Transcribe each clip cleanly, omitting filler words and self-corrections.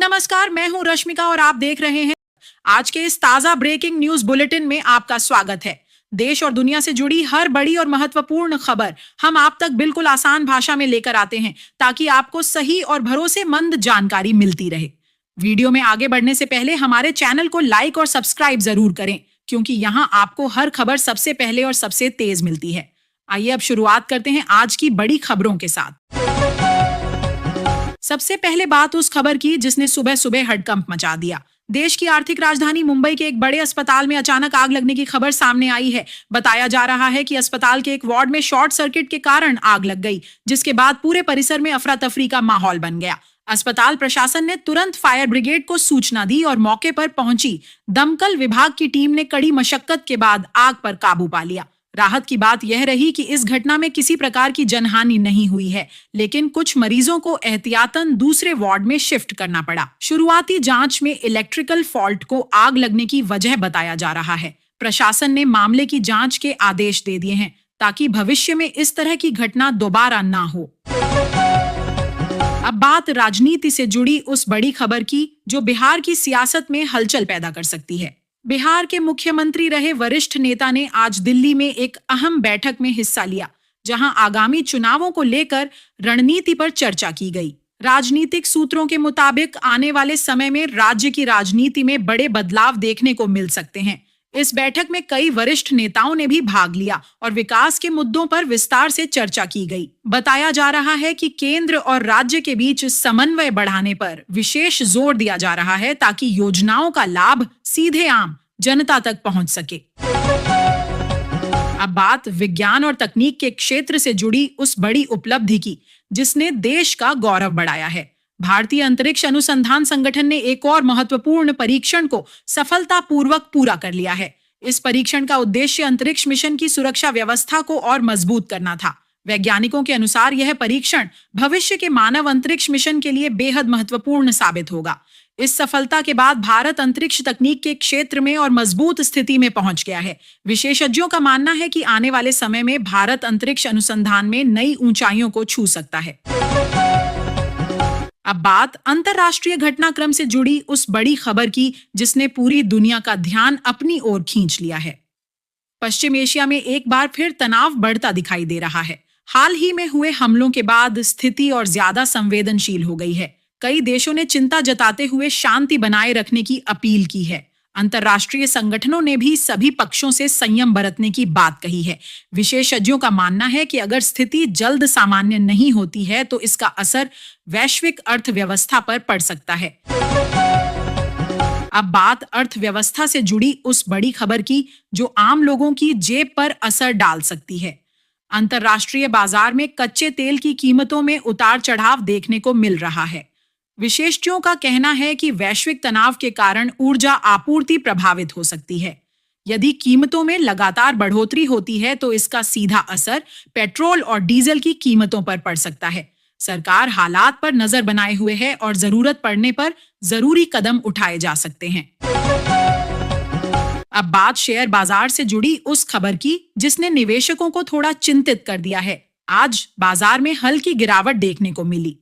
नमस्कार, मैं हूं रश्मिका और आप देख रहे हैं आज के इस ताजा ब्रेकिंग न्यूज बुलेटिन में आपका स्वागत है। देश और दुनिया से जुड़ी हर बड़ी और महत्वपूर्ण खबर हम आप तक बिल्कुल आसान भाषा में लेकर आते हैं ताकि आपको सही और भरोसेमंद जानकारी मिलती रहे। वीडियो में आगे बढ़ने से पहले हमारे चैनल को लाइक और सब्सक्राइब जरूर करें, क्योंकि यहाँ आपको हर खबर सबसे पहले और सबसे तेज मिलती है। आइए अब शुरुआत करते हैं आज की बड़ी खबरों के साथ। सबसे पहले बात उस खबर की जिसने सुबह सुबह हड़कंप मचा दिया। देश की आर्थिक राजधानी मुंबई के एक बड़े अस्पताल में अचानक आग लगने की खबर सामने आई है। बताया जा रहा है कि अस्पताल के एक वार्ड में शॉर्ट सर्किट के कारण आग लग गई, जिसके बाद पूरे परिसर में अफरा तफरी का माहौल बन गया। अस्पताल प्रशासन ने तुरंत फायर ब्रिगेड को सूचना दी और मौके पर पहुंची दमकल विभाग की टीम ने कड़ी मशक्कत के बाद आग पर काबू पा लिया। राहत की बात यह रही कि इस घटना में किसी प्रकार की जनहानि नहीं हुई है, लेकिन कुछ मरीजों को एहतियातन दूसरे वार्ड में शिफ्ट करना पड़ा। शुरुआती जांच में इलेक्ट्रिकल फॉल्ट को आग लगने की वजह बताया जा रहा है। प्रशासन ने मामले की जांच के आदेश दे दिए हैं ताकि भविष्य में इस तरह की घटना दोबारा ना हो। अब बात राजनीति से जुड़ी उस बड़ी खबर की जो बिहार की सियासत में हलचल पैदा कर सकती है। बिहार के मुख्यमंत्री रहे वरिष्ठ नेता ने आज दिल्ली में एक अहम बैठक में हिस्सा लिया, जहां आगामी चुनावों को लेकर रणनीति पर चर्चा की गई। राजनीतिक सूत्रों के मुताबिक आने वाले समय में राज्य की राजनीति में बड़े बदलाव देखने को मिल सकते हैं। इस बैठक में कई वरिष्ठ नेताओं ने भी भाग लिया और विकास के मुद्दों पर विस्तार से चर्चा की गई। बताया जा रहा है कि केंद्र और राज्य के बीच समन्वय बढ़ाने पर विशेष जोर दिया जा रहा है ताकि योजनाओं का लाभ सीधे आम जनता तक पहुंच सके। अब बात विज्ञान और तकनीक के क्षेत्र से जुड़ी उस बड़ी उपलब्धि की जिसने देश का गौरव बढ़ाया है। भारतीय अंतरिक्ष अनुसंधान संगठन ने एक और महत्वपूर्ण परीक्षण को सफलतापूर्वक पूरा कर लिया है। इस परीक्षण का उद्देश्य अंतरिक्ष मिशन की सुरक्षा व्यवस्था को और मजबूत करना था। वैज्ञानिकों के अनुसार यह परीक्षण भविष्य के मानव अंतरिक्ष मिशन के लिए बेहद महत्वपूर्ण साबित होगा। इस सफलता के बाद भारत अंतरिक्ष तकनीक के क्षेत्र में और मजबूत स्थिति में पहुंच गया है। विशेषज्ञों का मानना है कि आने वाले समय में भारत अंतरिक्ष अनुसंधान में नई ऊंचाइयों को छू सकता है। अब बात अंतरराष्ट्रीय घटनाक्रम से जुड़ी उस बड़ी खबर की जिसने पूरी दुनिया का ध्यान अपनी ओर खींच लिया है। पश्चिम एशिया में एक बार फिर तनाव बढ़ता दिखाई दे रहा है। हाल ही में हुए हमलों के बाद स्थिति और ज्यादा संवेदनशील हो गई है। कई देशों ने चिंता जताते हुए शांति बनाए रखने की अपील की है। अंतर्राष्ट्रीय संगठनों ने भी सभी पक्षों से संयम बरतने की बात कही है। विशेषज्ञों का मानना है कि अगर स्थिति जल्द सामान्य नहीं होती है तो इसका असर वैश्विक अर्थव्यवस्था पर पड़ सकता है। अब बात अर्थव्यवस्था से जुड़ी उस बड़ी खबर की जो आम लोगों की जेब पर असर डाल सकती है। अंतर्राष्ट्रीय बाजार में कच्चे तेल की कीमतों में उतार चढ़ाव देखने को मिल रहा है। विशेषज्ञों का कहना है कि वैश्विक तनाव के कारण ऊर्जा आपूर्ति प्रभावित हो सकती है। यदि कीमतों में लगातार बढ़ोतरी होती है तो इसका सीधा असर पेट्रोल और डीजल की कीमतों पर पड़ सकता है। सरकार हालात पर नजर बनाए हुए है और जरूरत पड़ने पर जरूरी कदम उठाए जा सकते हैं। अब बात शेयर बाजार से जुड़ी उस खबर की जिसने निवेशकों को थोड़ा चिंतित कर दिया है। आज बाजार में हल्की गिरावट देखने को मिली।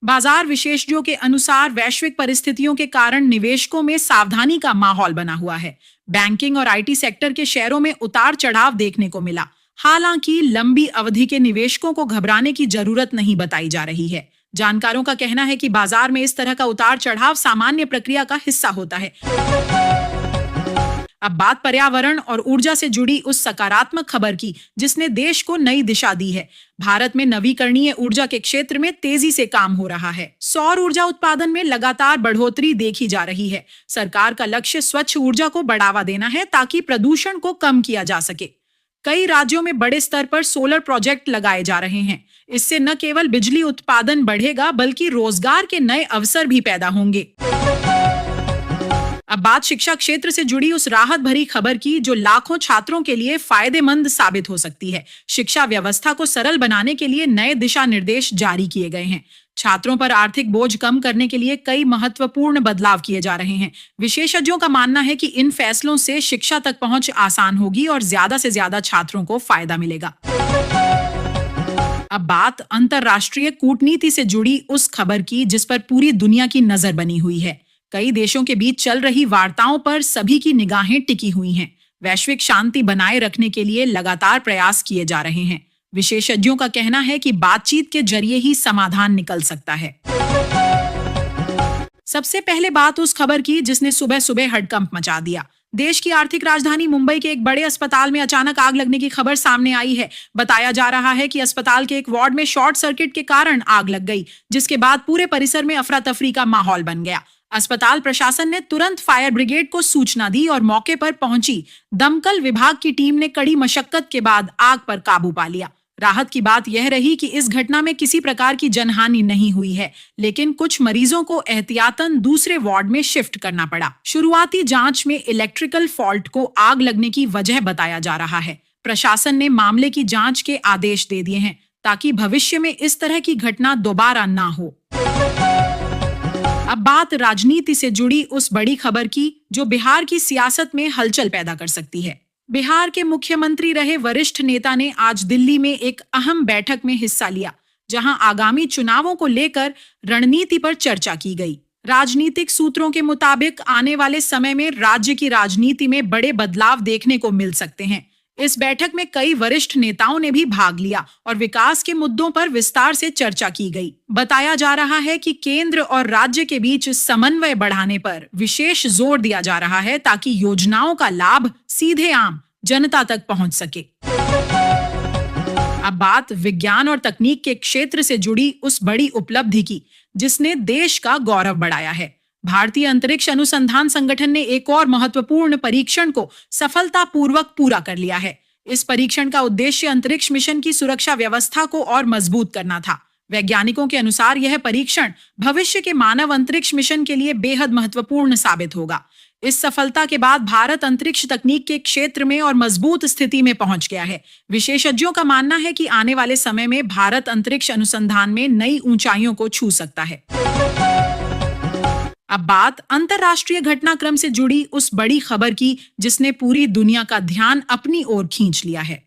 बाजार विशेषज्ञों के अनुसार वैश्विक परिस्थितियों के कारण निवेशकों में सावधानी का माहौल बना हुआ है। बैंकिंग और आईटी सेक्टर के शेयरों में उतार चढ़ाव देखने को मिला। हालांकि लंबी अवधि के निवेशकों को घबराने की जरूरत नहीं बताई जा रही है। जानकारों का कहना है कि बाजार में इस तरह का उतार चढ़ाव सामान्य प्रक्रिया का हिस्सा होता है। अब बात पर्यावरण और ऊर्जा से जुड़ी उस सकारात्मक खबर की जिसने देश को नई दिशा दी है। भारत में नवीकरणीय ऊर्जा के क्षेत्र में तेजी से काम हो रहा है। सौर ऊर्जा उत्पादन में लगातार बढ़ोतरी देखी जा रही है। सरकार का लक्ष्य स्वच्छ ऊर्जा को बढ़ावा देना है ताकि प्रदूषण को कम किया जा सके। कई राज्यों में बड़े स्तर पर सोलर प्रोजेक्ट लगाए जा रहे हैं। इससे न केवल बिजली उत्पादन बढ़ेगा बल्कि रोजगार के नए अवसर भी पैदा होंगे। अब बात शिक्षा क्षेत्र से जुड़ी उस राहत भरी खबर की जो लाखों छात्रों के लिए फायदेमंद साबित हो सकती है। शिक्षा व्यवस्था को सरल बनाने के लिए नए दिशा निर्देश जारी किए गए हैं। छात्रों पर आर्थिक बोझ कम करने के लिए कई महत्वपूर्ण बदलाव किए जा रहे हैं। विशेषज्ञों का मानना है कि इन फैसलों से शिक्षा तक पहुंच आसान होगी और ज्यादा से ज्यादा छात्रों को फायदा मिलेगा। अब बात अंतर्राष्ट्रीय कूटनीति से जुड़ी उस खबर की जिस पर पूरी दुनिया की नजर बनी हुई है। कई देशों के बीच चल रही वार्ताओं पर सभी की निगाहें टिकी हुई हैं। वैश्विक शांति बनाए रखने के लिए लगातार प्रयास किए जा रहे हैं। विशेषज्ञों का कहना है कि बातचीत के जरिए ही समाधान निकल सकता है। सबसे पहले बात उस खबर की जिसने सुबह सुबह हड़कंप मचा दिया। देश की आर्थिक राजधानी मुंबई के एक बड़े अस्पताल में अचानक आग लगने की खबर सामने आई है। बताया जा रहा है कि अस्पताल के एक वार्ड में शॉर्ट सर्किट के कारण आग लग गई, जिसके बाद पूरे परिसर में अफरा तफरी का माहौल बन गया। अस्पताल प्रशासन ने तुरंत फायर ब्रिगेड को सूचना दी और मौके पर पहुंची दमकल विभाग की टीम ने कड़ी मशक्कत के बाद आग पर काबू पा लिया। राहत की बात यह रही कि इस घटना में किसी प्रकार की जनहानि नहीं हुई है, लेकिन कुछ मरीजों को एहतियातन दूसरे वार्ड में शिफ्ट करना पड़ा। शुरुआती जांच में इलेक्ट्रिकल फॉल्ट को आग लगने की वजह बताया जा रहा है। प्रशासन ने मामले की जांच के आदेश दे दिए हैं ताकि भविष्य में इस तरह की घटना दोबारा ना हो। अब बात राजनीति से जुड़ी उस बड़ी खबर की जो बिहार की सियासत में हलचल पैदा कर सकती है। बिहार के मुख्यमंत्री रहे वरिष्ठ नेता ने आज दिल्ली में एक अहम बैठक में हिस्सा लिया, जहां आगामी चुनावों को लेकर रणनीति पर चर्चा की गई। राजनीतिक सूत्रों के मुताबिक आने वाले समय में राज्य की राजनीति में बड़े बदलाव देखने को मिल सकते हैं। इस बैठक में कई वरिष्ठ नेताओं ने भी भाग लिया और विकास के मुद्दों पर विस्तार से चर्चा की गई। बताया जा रहा है कि केंद्र और राज्य के बीच समन्वय बढ़ाने पर विशेष जोर दिया जा रहा है ताकि योजनाओं का लाभ सीधे आम जनता तक पहुंच सके। अब बात विज्ञान और तकनीक के क्षेत्र से जुड़ी उस बड़ी उपलब्धि की जिसने देश का गौरव बढ़ाया है। भारतीय अंतरिक्ष अनुसंधान संगठन ने एक और महत्वपूर्ण परीक्षण को सफलतापूर्वक पूरा कर लिया है। इस परीक्षण का उद्देश्य अंतरिक्ष मिशन की सुरक्षा व्यवस्था को और मजबूत करना था। वैज्ञानिकों के अनुसार यह परीक्षण भविष्य के मानव अंतरिक्ष मिशन के लिए बेहद महत्वपूर्ण साबित होगा। इस सफलता के बाद भारत अंतरिक्ष तकनीक के क्षेत्र में और मजबूत स्थिति में पहुंच गया है। विशेषज्ञों का मानना है कि आने वाले समय में भारत अंतरिक्ष अनुसंधान में नई ऊंचाइयों को छू सकता है। अब बात अंतरराष्ट्रीय घटनाक्रम से जुड़ी उस बड़ी खबर की जिसने पूरी दुनिया का ध्यान अपनी ओर खींच लिया है।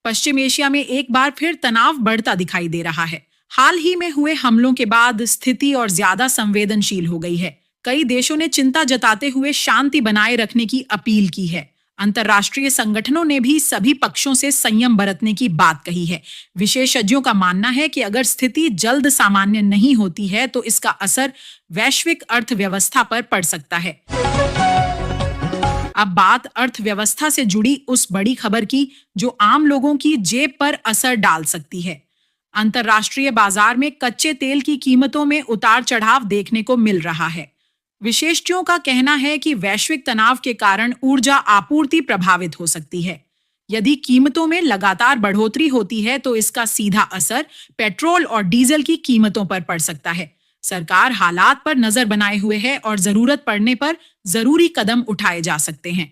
पश्चिम एशिया में एक बार फिर तनाव बढ़ता दिखाई दे रहा है। हाल ही में हुए हमलों के बाद स्थिति और ज्यादा संवेदनशील हो गई है। कई देशों ने चिंता जताते हुए शांति बनाए रखने की अपील की है। अंतर्राष्ट्रीय संगठनों ने भी सभी पक्षों से संयम बरतने की बात कही है। विशेषज्ञों का मानना है कि अगर स्थिति जल्द सामान्य नहीं होती है तो इसका असर वैश्विक अर्थव्यवस्था पर पड़ सकता है। अब बात अर्थव्यवस्था से जुड़ी उस बड़ी खबर की जो आम लोगों की जेब पर असर डाल सकती है। अंतर्राष्ट्रीय बाजार में कच्चे तेल की कीमतों में उतार चढ़ाव देखने को मिल रहा है। विशेषज्ञों का कहना है कि वैश्विक तनाव के कारण ऊर्जा आपूर्ति प्रभावित हो सकती है। यदि कीमतों में लगातार बढ़ोतरी होती है तो इसका सीधा असर पेट्रोल और डीजल की कीमतों पर पड़ सकता है। सरकार हालात पर नजर बनाए हुए है और जरूरत पड़ने पर जरूरी कदम उठाए जा सकते हैं।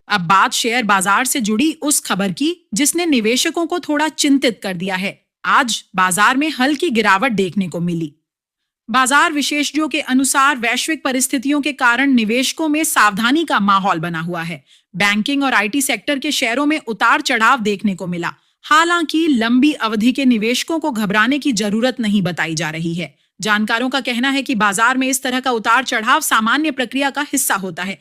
अब बात शेयर बाजार से जुड़ी उस खबर की जिसने निवेशकों को थोड़ा चिंतित कर दिया है। आज बाजार में हल्की गिरावट देखने को मिली। बाजार विशेषज्ञों के अनुसार वैश्विक परिस्थितियों के कारण निवेशकों में सावधानी का माहौल बना हुआ है। बैंकिंग और आईटी सेक्टर के शेयरों में उतार चढ़ाव देखने को मिला। हालांकि लंबी अवधि के निवेशकों को घबराने की जरूरत नहीं बताई जा रही है। जानकारों का कहना है कि बाजार में इस तरह का उतार चढ़ाव सामान्य प्रक्रिया का हिस्सा होता है।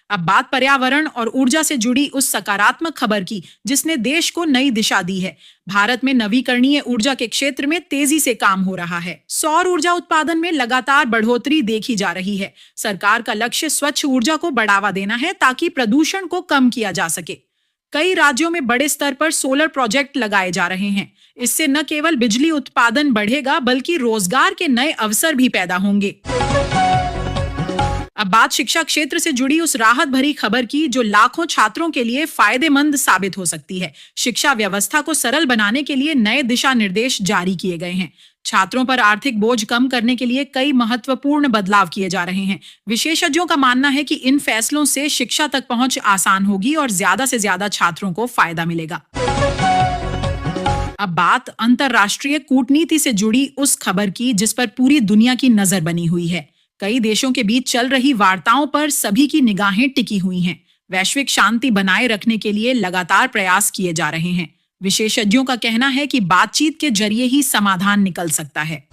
अब बात पर्यावरण और ऊर्जा से जुड़ी उस सकारात्मक खबर की जिसने देश को नई दिशा दी है। भारत में नवीकरणीय ऊर्जा के क्षेत्र में तेजी से काम हो रहा है। सौर ऊर्जा उत्पादन में लगातार बढ़ोतरी देखी जा रही है। सरकार का लक्ष्य स्वच्छ ऊर्जा को बढ़ावा देना है ताकि प्रदूषण को कम किया जा सके। कई राज्यों में बड़े स्तर पर सोलर प्रोजेक्ट लगाए जा रहे हैं। इससे न केवल बिजली उत्पादन बढ़ेगा बल्कि रोजगार के नए अवसर भी पैदा होंगे। अब बात शिक्षा क्षेत्र से जुड़ी उस राहत भरी खबर की जो लाखों छात्रों के लिए फायदेमंद साबित हो सकती है। शिक्षा व्यवस्था को सरल बनाने के लिए नए दिशा निर्देश जारी किए गए हैं। छात्रों पर आर्थिक बोझ कम करने के लिए कई महत्वपूर्ण बदलाव किए जा रहे हैं। विशेषज्ञों का मानना है कि इन फैसलों से शिक्षा तक पहुंच आसान होगी और ज्यादा से ज्यादा छात्रों को फायदा मिलेगा। अब बात अंतर्राष्ट्रीय कूटनीति से जुड़ी उस खबर की जिस पर पूरी दुनिया की नजर बनी हुई है। कई देशों के बीच चल रही वार्ताओं पर सभी की निगाहें टिकी हुई हैं। वैश्विक शांति बनाए रखने के लिए लगातार प्रयास किए जा रहे हैं। विशेषज्ञों का कहना है कि बातचीत के जरिए ही समाधान निकल सकता है।